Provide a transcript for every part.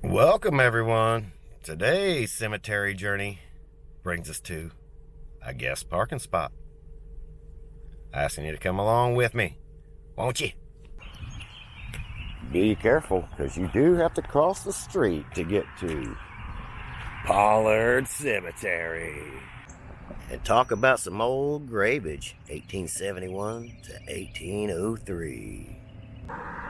Welcome everyone. Today's cemetery journey brings us to a guest parking spot. Asking you to come along with me, won't you? Be careful, because you do have to cross the street to get to Pollard Cemetery. And talk about some old gravage, 1871 to 1803.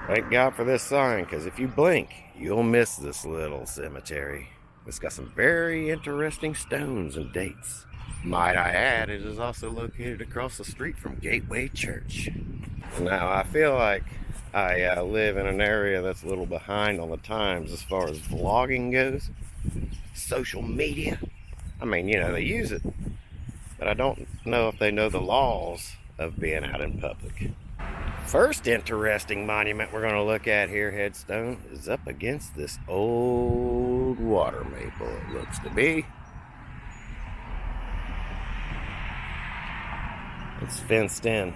Thank God for this sign, because if you blink, you'll miss this little cemetery. It's got some very interesting stones and dates. Might I add, it is also located across the street from Gateway Church. Now, I feel like I live in an area that's a little behind on the times as far as vlogging goes. Social media. I mean, you know, they use it, but I don't know if they know the laws of being out in public. First interesting monument we're going to look at here, headstone, is up against this old water maple, it looks to be. It's fenced in.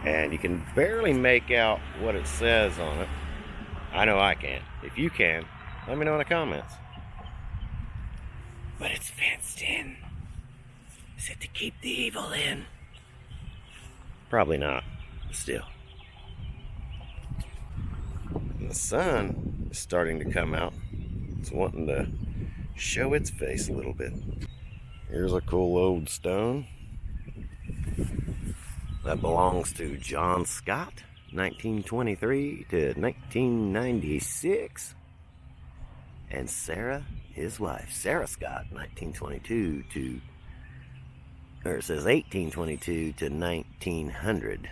And you can barely make out what it says on it. I know I can't. If you can, let me know in the comments. But it's fenced in. Is it to keep the evil in? Probably not, but still. And the sun is starting to come out. It's wanting to show its face a little bit. Here's a cool old stone. That belongs to John Scott, 1923 to 1996. And Sarah, his wife, Sarah Scott, 1922 to, or it says 1822 to 1900.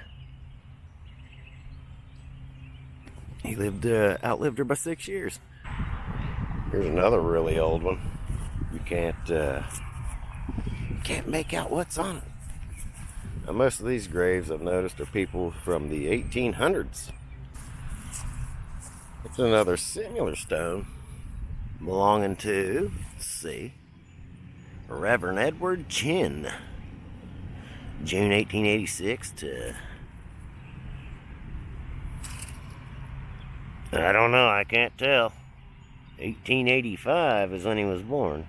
He outlived her by 6 years. Here's another really old one. You can't make out what's on it. Now, most of these graves I've noticed are people from the 1800s. It's another similar stone belonging to, let's see, Reverend Edward Chin. June 1886 to, I don't know, I can't tell. 1885 is when he was born.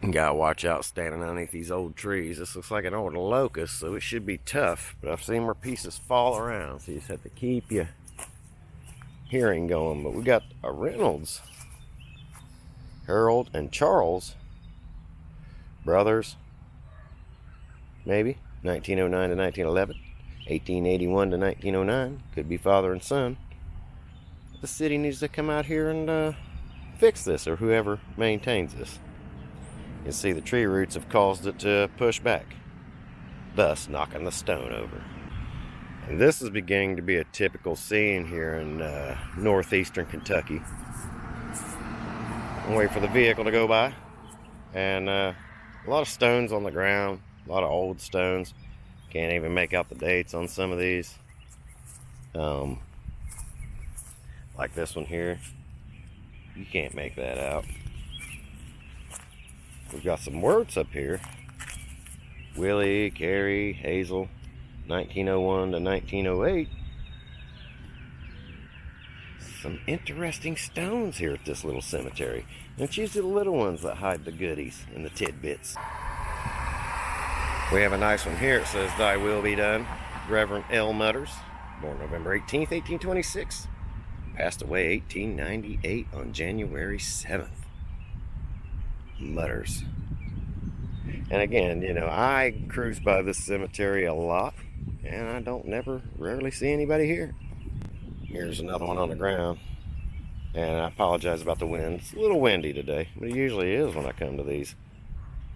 You gotta watch out standing underneath these old trees. This looks like an old locust, so it should be tough, but I've seen where pieces fall around, so you just have to keep your hearing going. But we got a Reynolds, Harold and Charles brothers, maybe 1909 to 1911, 1881 to 1909, could be father and son. The city needs to come out here and fix this, or whoever maintains this. You can see the tree roots have caused it to push back, thus knocking the stone over. And this is beginning to be a typical scene here in northeastern Kentucky. I'm waiting for the vehicle to go by, and a lot of stones on the ground, a lot of old stones. Can't even make out the dates on some of these. Like this one here, you can't make that out. We've got some words up here. Willie, Carrie, Hazel, 1901 to 1908. Some interesting stones here at this little cemetery. And it's usually the little ones that hide the goodies and the tidbits. We have a nice one here. It says, "Thy will be done." Reverend L. Mutters, born November 18th, 1826. Passed away 1898 on January 7th. Mutters. And again, you know, I cruise by this cemetery a lot, and I don't rarely see anybody here. Here's another one on the ground, and I apologize about the wind. It's a little windy today, but it usually is when I come to these.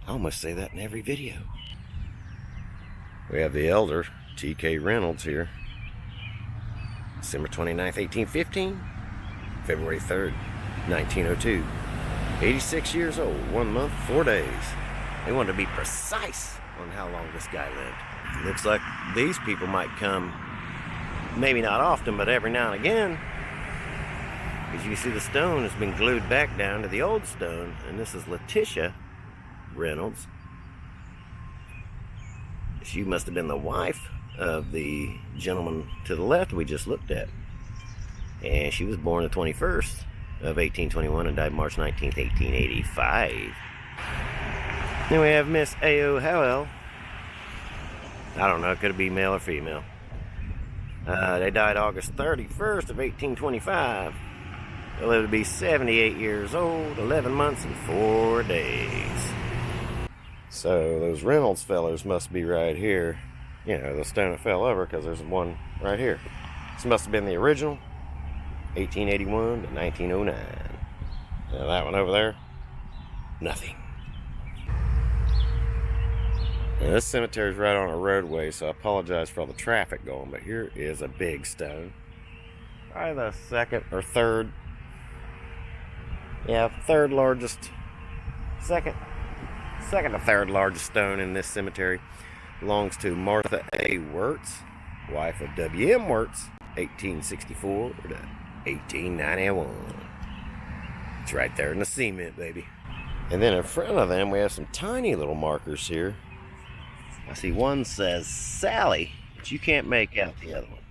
I almost say that in every video. We have the elder T.K. Reynolds here. December 29th, 1815, February 3rd, 1902. 86 years old, 1 month, 4 days. They wanted to be precise on how long this guy lived. Looks like these people might come, maybe not often, but every now and again. Because you see the stone has been glued back down to the old stone, and this is Letitia Reynolds. She must have been the wife of the gentleman to the left we just looked at. And she was born the 21st of 1821 and died March 19th, 1885. Then we have Miss A.O. Howell. I don't know, could it be male or female? They died August 31st of 1825. They lived to be 78 years old, 11 months and 4 days. So those Reynolds fellers must be right here. You know, the stone that fell over, because there's one right here. This must have been the original, 1881 to 1909. Now that one over there, nothing. Now this cemetery is right on a roadway, so I apologize for all the traffic going, but here is a big stone. Probably the second or third. Yeah, third largest. Second to third largest stone in this cemetery. Belongs to Martha A. Wirtz, wife of W.M. Wirtz, 1864 to 1891. It's right there in the cement, baby. And then in front of them, we have some tiny little markers here. I see one says Sally, but you can't make out the other ones.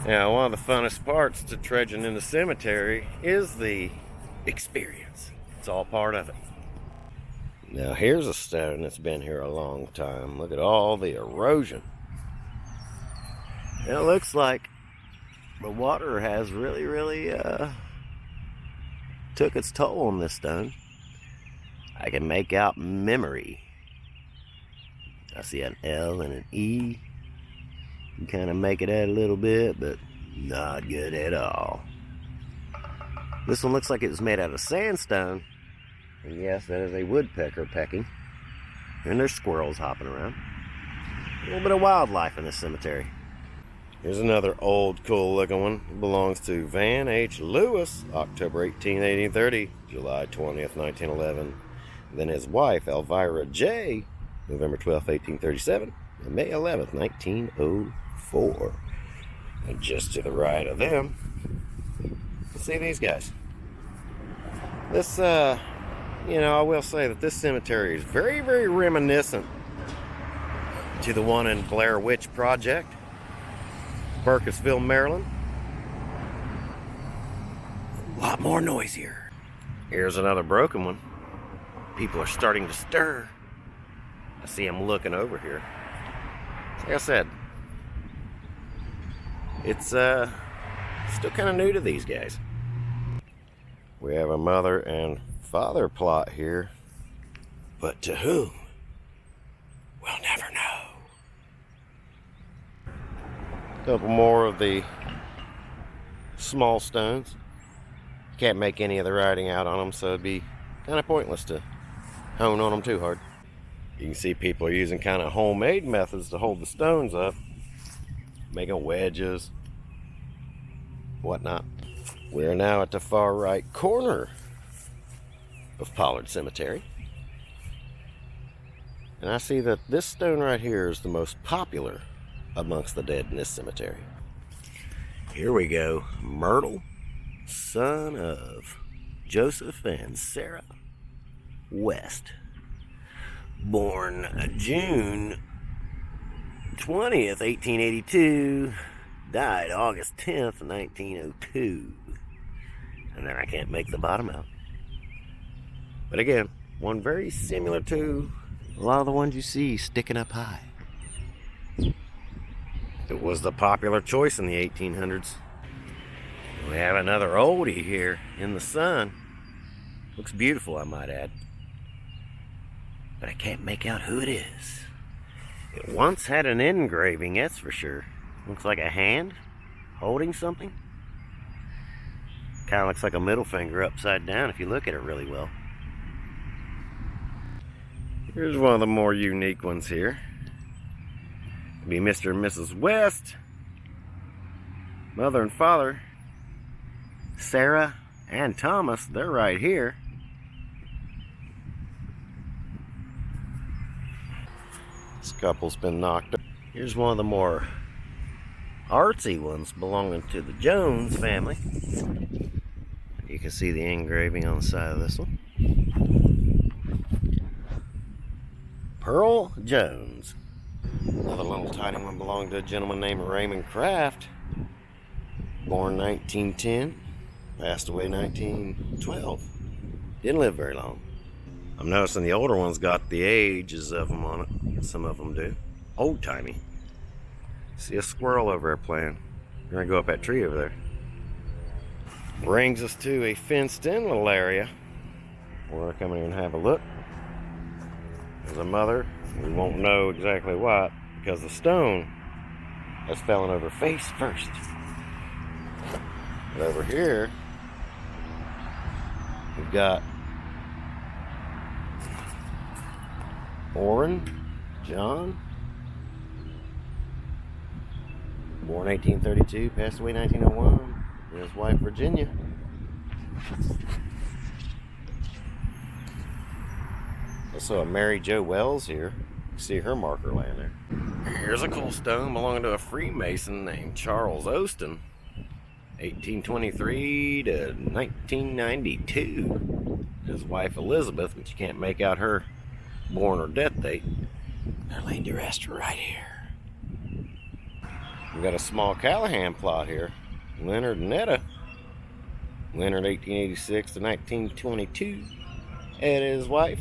Now, one of the funnest parts to trudging in the cemetery is the experience. It's all part of it. Now, here's a stone that's been here a long time. Look at all the erosion. It looks like the water has really took its toll on this stone. I can make out memory. I see an L and an E. You kind of make it out a little bit, but not good at all. This one looks like it was made out of sandstone. And yes, that is a woodpecker pecking. And there's squirrels hopping around. A little bit of wildlife in this cemetery. Here's another old, cool looking one. It belongs to Van H. Lewis, October 18, 1830, July 20th, 1911. Then his wife, Elvira J., November 12th, 1837, and May 11th, 1904. And just to the right of them, let's see these guys. This, I will say that this cemetery is very, very reminiscent to the one in Blair Witch Project, Burkittsville, Maryland. A lot more noisier. Here's another broken one. People are starting to stir. I see them looking over here. Like I said, it's still kind of new to these guys. We have a mother and father plot here, but to whom? We'll never know. A couple more of the small stones. Can't make any of the writing out on them, so it'd be kind of pointless to hone on them too hard. You can see people are using kind of homemade methods to hold the stones up, making wedges, whatnot. We're now at the far right corner of Pollard Cemetery. And I see that this stone right here is the most popular amongst the dead in this cemetery. Here we go. Myrtle, son of Joseph and Sarah West. Born June 20th, 1882. Died August 10th, 1902. And then I can't make the bottom out. But again, one very similar to a lot of the ones you see sticking up high. It was the popular choice in the 1800s. We have another oldie here in the sun. Looks beautiful, I might add. But I can't make out who it is. It once had an engraving, that's for sure. Looks like a hand holding something. Kind of looks like a middle finger upside down if you look at it really well. Here's one of the more unique ones here. It'll be Mr. and Mrs. West. Mother and father, Sarah and Thomas, they're right here. This couple's been knocked up. Here's one of the more artsy ones belonging to the Jones family. You can see the engraving on the side of this one. Pearl Jones. Another little tiny one belonged to a gentleman named Raymond Kraft. Born 1910, passed away 1912. Didn't live very long. I'm noticing the older ones got the ages of them on it. Some of them do. Old-timey. See a squirrel over there playing. We're gonna go up that tree over there. Brings us to a fenced-in little area. We're gonna come in here and have a look. There's a mother. We won't know exactly what because the stone has fallen over face first. But over here, we've got Orrin John, born 1832, passed away 1901, and his wife Virginia. Also a Mary Jo Wells here. You see her marker laying there. Here's a cool stone belonging to a Freemason named Charles Oston, 1823 to 1992. His wife Elizabeth, but you can't make out her born or death date. They're laid to rest right here. We've got a small Callahan plot here. Leonard and Etta. Leonard 1886 to 1922. And his wife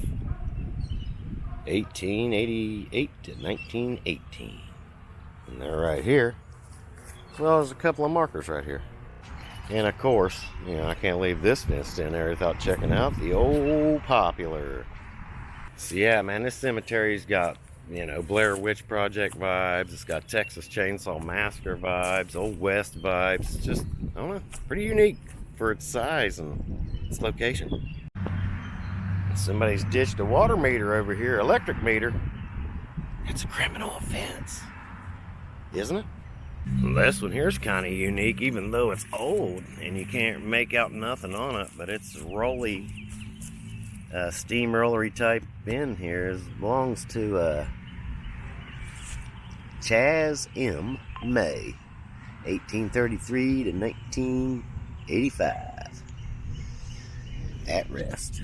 1888 to 1918. And they're right here. As well as a couple of markers right here. And of course, you know, I can't leave this fenced in there without checking out the old Popular. So yeah, man, this cemetery's got, you know, Blair Witch Project vibes. It's got Texas Chainsaw Massacre vibes, Old West vibes. It's just, I don't know, pretty unique for its size and its location. Somebody's ditched a water meter over here, electric meter. It's a criminal offense, isn't it? This one here's kind of unique, even though it's old and you can't make out nothing on it, but it's rolly, steamrollery type bin here. It belongs to Chaz M. May, 1833 to 1985. At rest.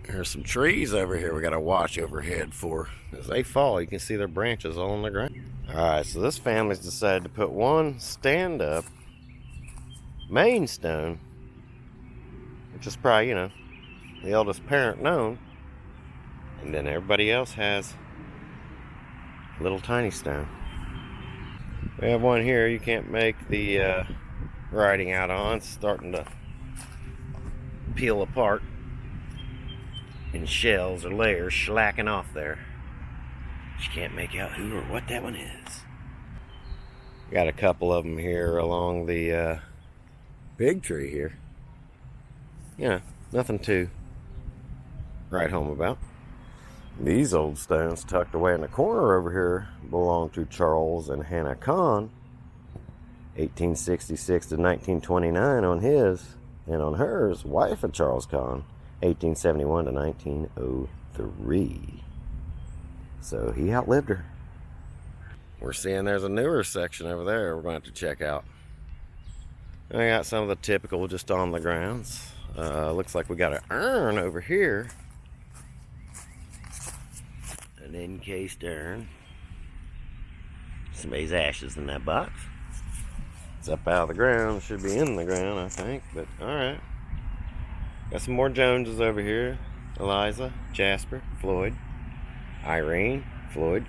There's some trees over here we got to watch overhead for. As they fall, you can see their branches all on the ground. Alright, so this family's decided to put one stand-up main stone, which is probably, you know, the eldest parent known. And then everybody else has a little tiny stone. We have one here you can't make the writing out on. It's starting to peel apart in shells or layers slacking off there. You can't make out who or what that one is. Got a couple of them here along the big tree here. You know, nothing to write home about. These old stones tucked away in the corner over here belong to Charles and Hannah Kahn, 1866 to 1929 on his, and on hers, wife of Charles Kahn, 1871 to 1903. So he outlived her. We're seeing there's a newer section over there we're going to have to check out. I got some of the typical just on the grounds. Looks like we got an urn over here. An encased urn. Somebody's ashes in that box. It's up out of the ground. Should be in the ground, I think. But alright. Got some more Joneses over here. Eliza, Jasper, Floyd, Irene, Floyd,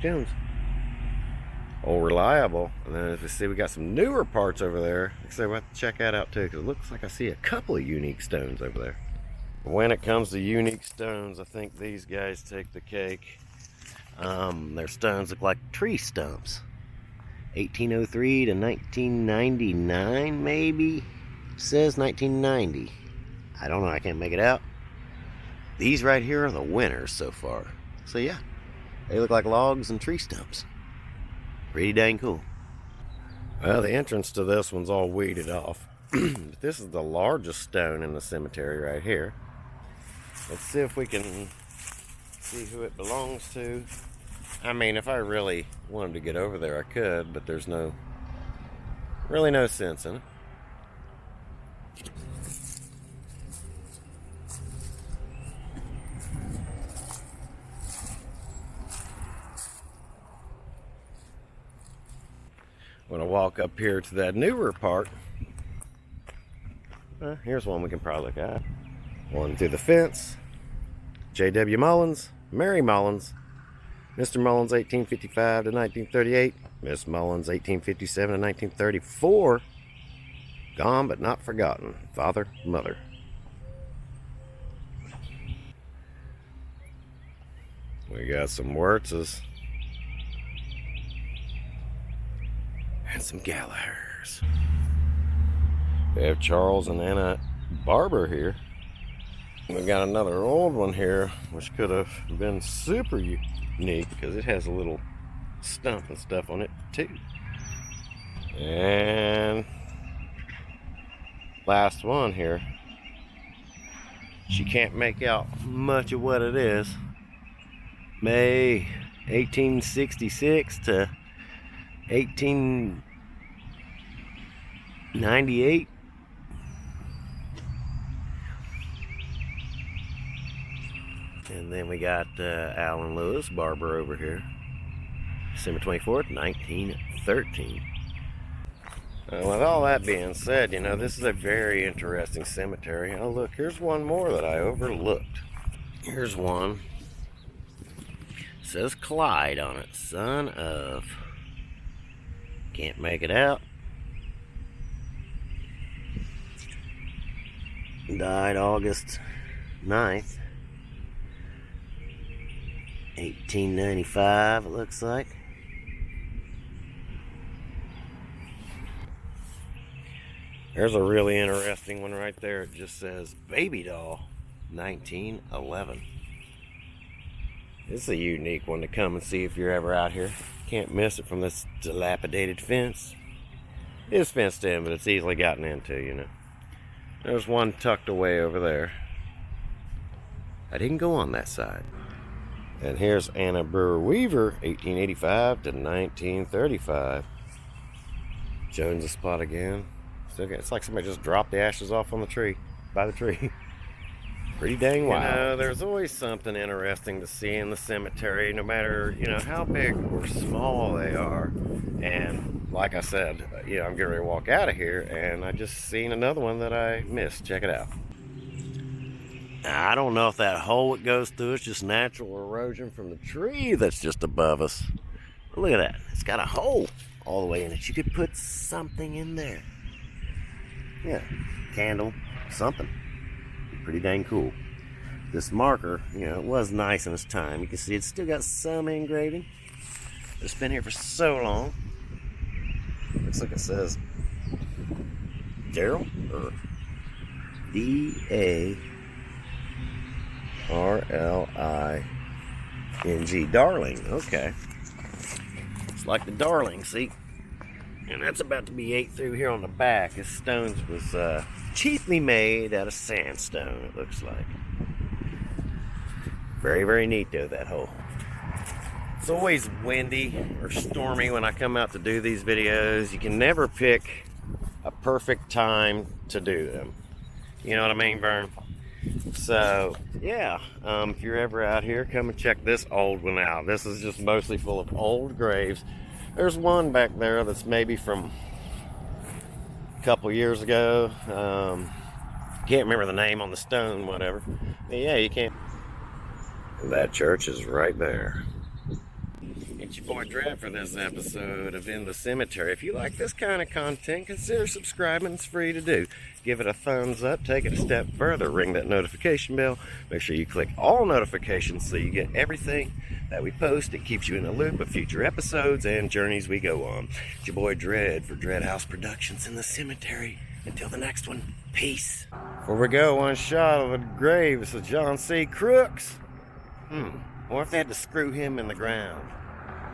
Jones. Old Reliable. And then as we see, we got some newer parts over there. So we'll have to check that out too, because it looks like I see a couple of unique stones over there. When it comes to unique stones, I think these guys take the cake. Their stones look like tree stumps. 1803 to 1999, maybe? It says 1990. I don't know, I can't make it out. These right here are the winners so far. So yeah, they look like logs and tree stumps. Pretty dang cool. Well, the entrance to this one's all weeded off. But this is the largest stone in the cemetery right here. Let's see if we can see who it belongs to. I mean, if I really wanted to get over there, I could, but there's really no sense in it. When I walk up here to that newer part, here's one we can probably look at. One through the fence. J.W. Mullins, Mary Mullins, Mr. Mullins 1855 to 1938, Miss Mullins 1857 to 1934. Gone but not forgotten. Father, mother. We got some Wurtzes. And some Gallaghers. We have Charles and Anna Barber here. We've got another old one here, which could have been super unique because it has a little stump and stuff on it too. And last one here. She can't make out much of what it is. May 1866 to 1898. And then we got Alan Lewis Barber over here. December 24th, 1913. With all that being said, you know, this is a very interesting cemetery. Oh, look, here's one more that I overlooked. Here's one. It says Clyde on it. Son of. Can't make it out. Died August 9th. 1895, it looks like. There's a really interesting one right there. It just says Baby Doll, 1911. This is a unique one to come and see if you're ever out here. Can't miss it from this dilapidated fence. It's fenced in, but it's easily gotten into, you know. There's one tucked away over there. I didn't go on that side. And here's Anna Brewer Weaver, 1885 to 1935. Jones' spot again. It's like somebody just dropped the ashes off on the tree, by the tree. Pretty dang wild. You know, there's always something interesting to see in the cemetery, no matter, you know, how big or small they are. And like I said, you know, I'm getting ready to walk out of here, and I just seen another one that I missed. Check it out. Now, I don't know if that hole it goes through is just natural erosion from the tree that's just above us. But look at that. It's got a hole all the way in it. You could put something in there. Yeah, candle, something. Pretty dang cool. This marker, you know, it was nice in its time. You can see it's still got some engraving. It's been here for so long. Looks like it says Daryl or D-A-R-L-I-N-G. Darling, okay. It's like the Darling, see? And that's about to be ate through here on the back. This stone was cheaply made out of sandstone, it looks like. Very, very neat though, that hole. It's always windy or stormy when I come out to do these videos. You can never pick a perfect time to do them. You know what I mean, Vern? So, yeah, if you're ever out here, come and check this old one out. This is just mostly full of old graves. There's one back there that's maybe from a couple years ago. Can't remember the name on the stone, whatever. But yeah, you can't. That church is right there. It's your boy Dread for this episode of In the Cemetery. If you like this kind of content, consider subscribing. It's free to do. Give it a thumbs up, take it a step further, ring that notification bell. Make sure you click all notifications so you get everything that we post. It keeps you in the loop of future episodes and journeys we go on. It's your boy Dread for Dread House Productions In the Cemetery. Until the next one, peace. Before we go, one shot of the grave. This is John C. Crooks. Or if they had to screw him in the ground.